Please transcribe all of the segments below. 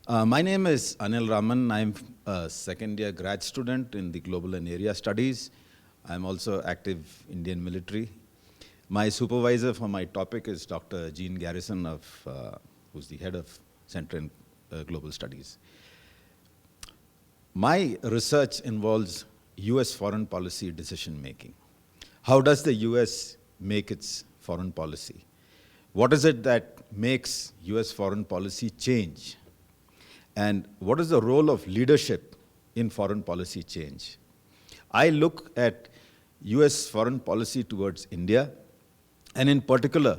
My name is Anil Raman. I'm a second-year grad student in the Global and Area Studies. I'm also active Indian military. My supervisor for my topic is Dr. Jean Garrison, who's the head of Center in Global Studies. My research involves US foreign policy decision-making. How does the US make its foreign policy? What is it that makes US foreign policy change? And what is the role of leadership in foreign policy change? I look at US foreign policy towards India, and in particular,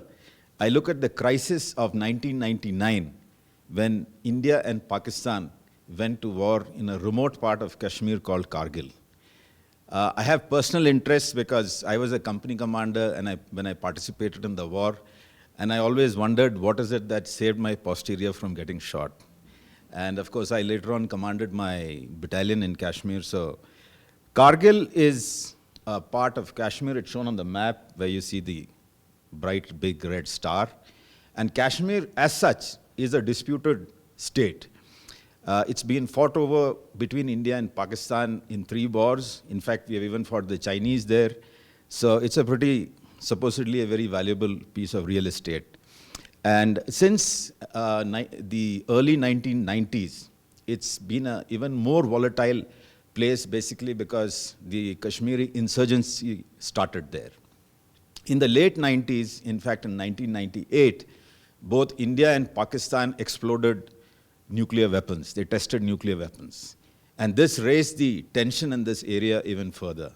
I look at the crisis of 1999 when India and Pakistan went to war in a remote part of Kashmir called Kargil. I have personal interest because I was a company commander and when I participated in the war, and I always wondered what is it that saved my posterior from getting shot. And of course, I later on commanded my battalion in Kashmir. So Kargil is a part of Kashmir. It's shown on the map where you see the bright, big red star. And Kashmir, as such, is a disputed state. It's been fought over between India and Pakistan in 3 wars. In fact, we have even fought the Chinese there. So it's a supposedly a very valuable piece of real estate. And since the early 1990s, it's been an even more volatile place, basically because the Kashmiri insurgency started there. In the late 90s, in fact in 1998, both India and Pakistan exploded nuclear weapons. They tested nuclear weapons. And this raised the tension in this area even further.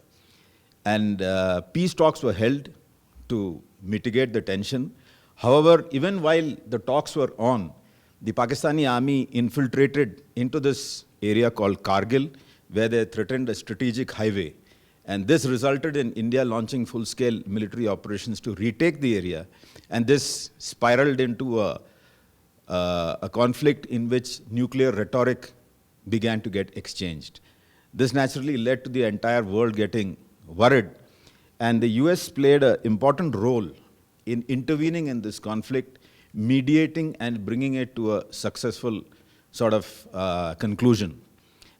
And peace talks were held to mitigate the tension. However, even while the talks were on, the Pakistani army infiltrated into this area called Kargil, where they threatened a strategic highway. And this resulted in India launching full-scale military operations to retake the area. And this spiraled into a conflict in which nuclear rhetoric began to get exchanged. This naturally led to the entire world getting worried. And the US played an important role in intervening in this conflict, mediating and bringing it to a successful sort of conclusion.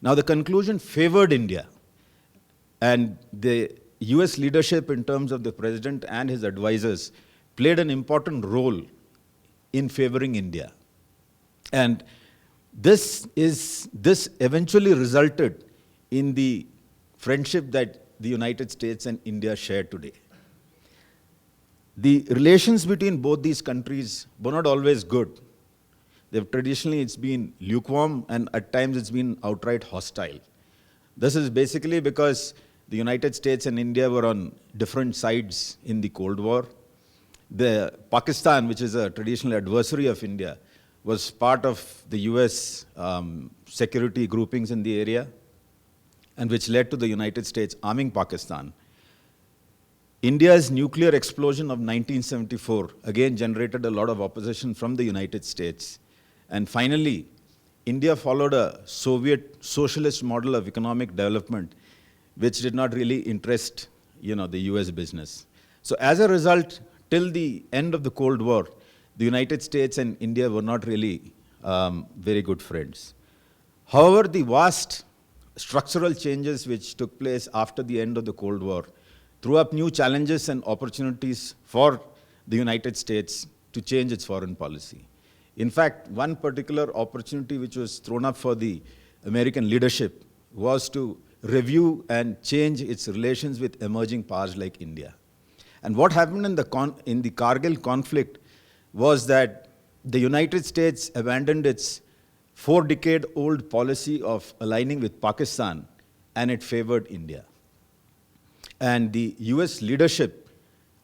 Now the conclusion favored India, and the US leadership in terms of the president and his advisors played an important role in favoring India. And this eventually resulted in the friendship that the United States and India share today. The relations between both these countries were not always good. Traditionally, it's been lukewarm, and at times it's been outright hostile. This is basically because the United States and India were on different sides in the Cold War. Pakistan, which is a traditional adversary of India, was part of the US security groupings in the area, and which led to the United States arming Pakistan. India's nuclear explosion of 1974 again generated a lot of opposition from the United States. And finally, India followed a Soviet socialist model of economic development, which did not really interest the US business. So as a result, till the end of the Cold War, the United States and India were not really very good friends. However, the vast structural changes which took place after the end of the Cold War threw up new challenges and opportunities for the United States to change its foreign policy. In fact, one particular opportunity which was thrown up for the American leadership was to review and change its relations with emerging powers like India. And what happened in the Kargil conflict was that the United States abandoned its 4-decade-old policy of aligning with Pakistan, and it favored India. And the US leadership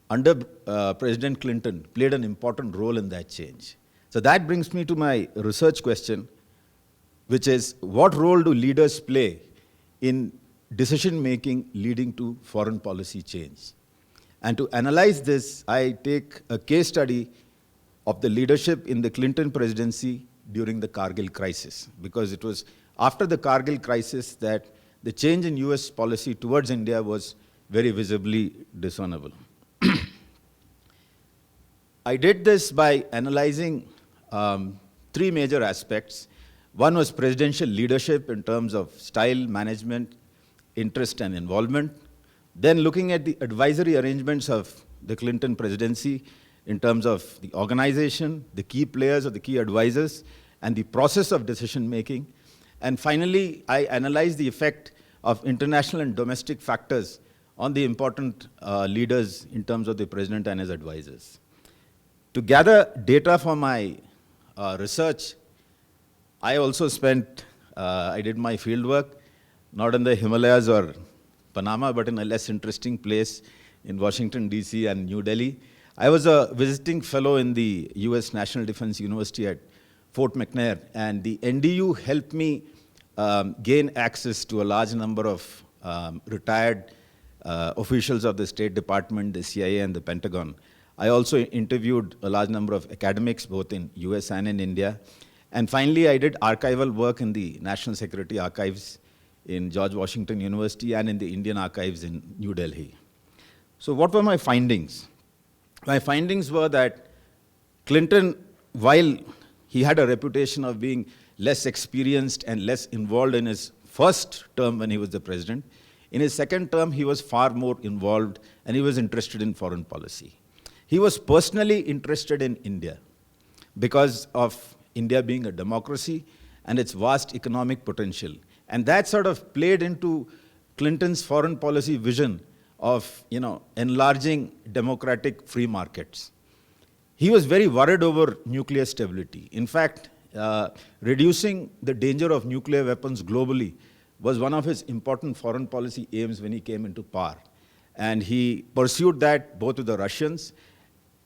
under President Clinton played an important role in that change. So that brings me to my research question, which is, what role do leaders play in decision-making leading to foreign policy change? And to analyze this, I take a case study of the leadership in the Clinton presidency during the Kargil crisis, because it was after the Kargil crisis that the change in US policy towards India was very visibly discernible. I did this by analyzing 3 major aspects. One was presidential leadership in terms of style, management, interest, and involvement. Then looking at the advisory arrangements of the Clinton presidency in terms of the organization, the key players or the key advisors, and the process of decision making. And finally, I analyzed the effect of international and domestic factors on the important leaders in terms of the president and his advisors. To gather data for my research, I also I did my field work, not in the Himalayas or Panama, but in a less interesting place in Washington, D.C. and New Delhi. I was a visiting fellow in the US National Defense University at Fort McNair, and the NDU helped me gain access to a large number of retired officials of the State Department, the CIA, and the Pentagon. I also interviewed a large number of academics, both in US and in India. And finally, I did archival work in the National Security Archives in George Washington University and in the Indian Archives in New Delhi. So what were my findings? My findings were that Clinton, while he had a reputation of being less experienced and less involved in his first term when he was the president, in his second term, he was far more involved and he was interested in foreign policy. He was personally interested in India because of India being a democracy and its vast economic potential. And that sort of played into Clinton's foreign policy vision of, enlarging democratic free markets. He was very worried over nuclear stability. In fact, reducing the danger of nuclear weapons globally was one of his important foreign policy aims when he came into power. And he pursued that both with the Russians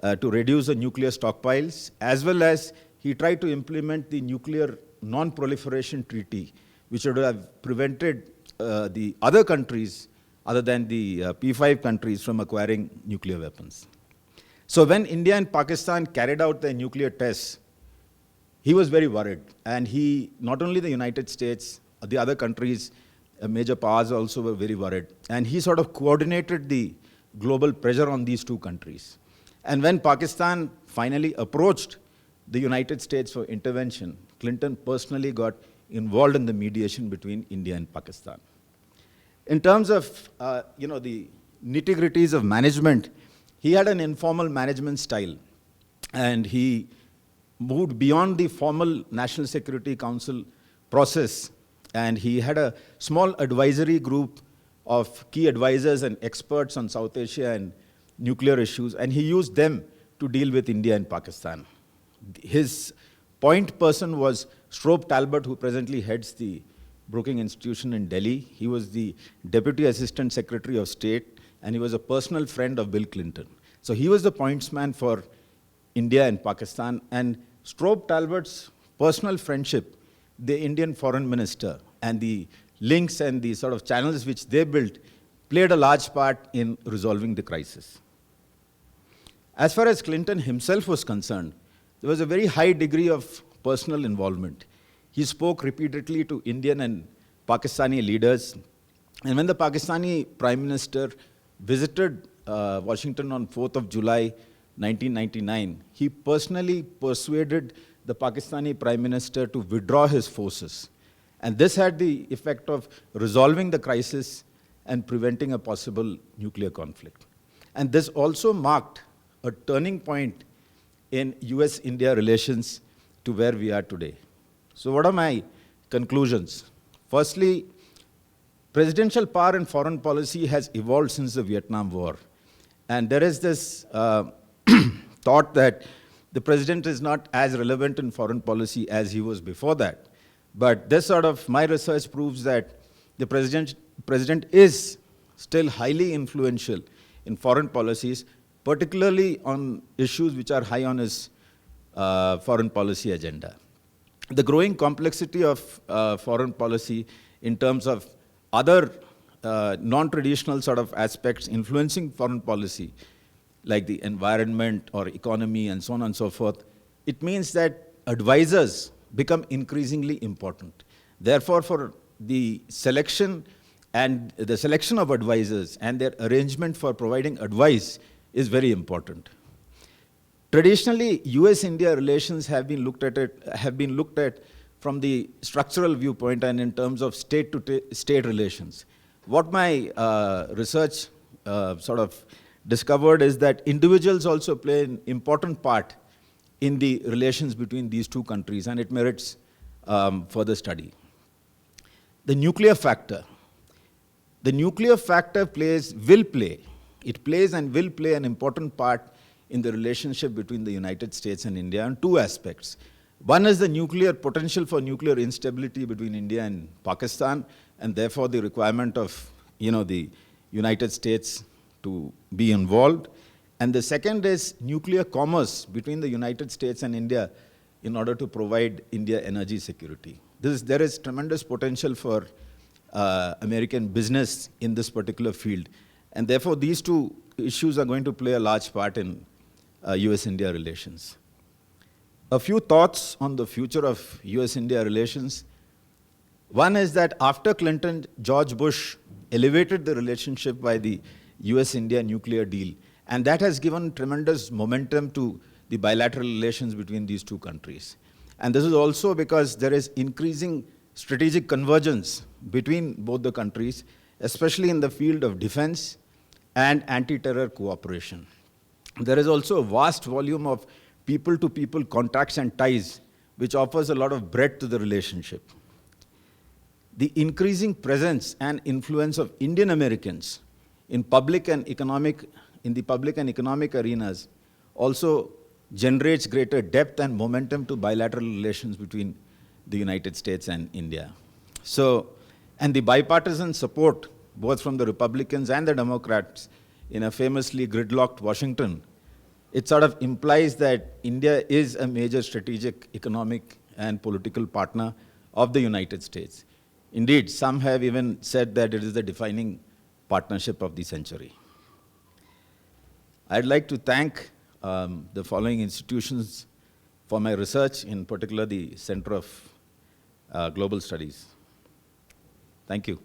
to reduce the nuclear stockpiles, as well as he tried to implement the nuclear non-proliferation treaty, which would have prevented the other countries, other than the P5 countries, from acquiring nuclear weapons. So when India and Pakistan carried out their nuclear tests, he was very worried. And not only the United States, the other countries, major powers also were very worried. And he sort of coordinated the global pressure on these two countries. And when Pakistan finally approached the United States for intervention, Clinton personally got involved in the mediation between India and Pakistan. In terms of the nitty-gritties of management, he had an informal management style, and he moved beyond the formal National Security Council process, and he had a small advisory group of key advisors and experts on South Asia and nuclear issues, and he used them to deal with India and Pakistan. His point person was Strobe Talbot, who presently heads the Brookings Institution in Delhi. He was the Deputy Assistant Secretary of State, and he was a personal friend of Bill Clinton. So he was the pointsman for India and Pakistan. And Strobe Talbot's personal friendship, the Indian foreign minister, and the links and the sort of channels which they built played a large part in resolving the crisis. As far as Clinton himself was concerned, there was a very high degree of personal involvement. He spoke repeatedly to Indian and Pakistani leaders. And when the Pakistani Prime Minister visited Washington on 4th of July, 1999, he personally persuaded the Pakistani Prime Minister to withdraw his forces. And this had the effect of resolving the crisis and preventing a possible nuclear conflict. And this also marked a turning point in US-India relations to where we are today. So what are my conclusions? Firstly, presidential power in foreign policy has evolved since the Vietnam War. And there is this thought that the president is not as relevant in foreign policy as he was before that. But this my research proves that the president is still highly influential in foreign policies, particularly on issues which are high on his foreign policy agenda. The growing complexity of foreign policy in terms of other non-traditional sort of aspects influencing foreign policy, like the environment or economy and so on and so forth, it means that advisors become increasingly important. Therefore, for the selection of advisors and their arrangement for providing advice is very important. Traditionally, US-India relations have been looked at from the structural viewpoint and in terms of state relations. What my research sort of discovered is that individuals also play an important part in the relations between these two countries, and it merits further study. The nuclear factor. The nuclear factor plays and will play an important part in the relationship between the United States and India on two aspects. One is the nuclear potential for nuclear instability between India and Pakistan, and therefore the requirement of the United States to be involved. And the second is nuclear commerce between the United States and India in order to provide India energy security. There is tremendous potential for American business in this particular field. And therefore, these two issues are going to play a large part in US-India relations. A few thoughts on the future of US-India relations. One is that after Clinton, George Bush elevated the relationship by the US-India nuclear deal, and that has given tremendous momentum to the bilateral relations between these two countries. And this is also because there is increasing strategic convergence between both the countries, especially in the field of defense and anti-terror cooperation. There is also a vast volume of people-to-people contacts and ties, which offers a lot of breadth to the relationship. The increasing presence and influence of Indian Americans in the public and economic arenas also generates greater depth and momentum to bilateral relations between the United States and India. And the bipartisan support, both from the Republicans and the Democrats, in a famously gridlocked Washington, it sort of implies that India is a major strategic, economic, and political partner of the United States. Indeed, some have even said that it is the defining partnership of the century. I'd like to thank the following institutions for my research, in particular the Center of Global Studies. Thank you.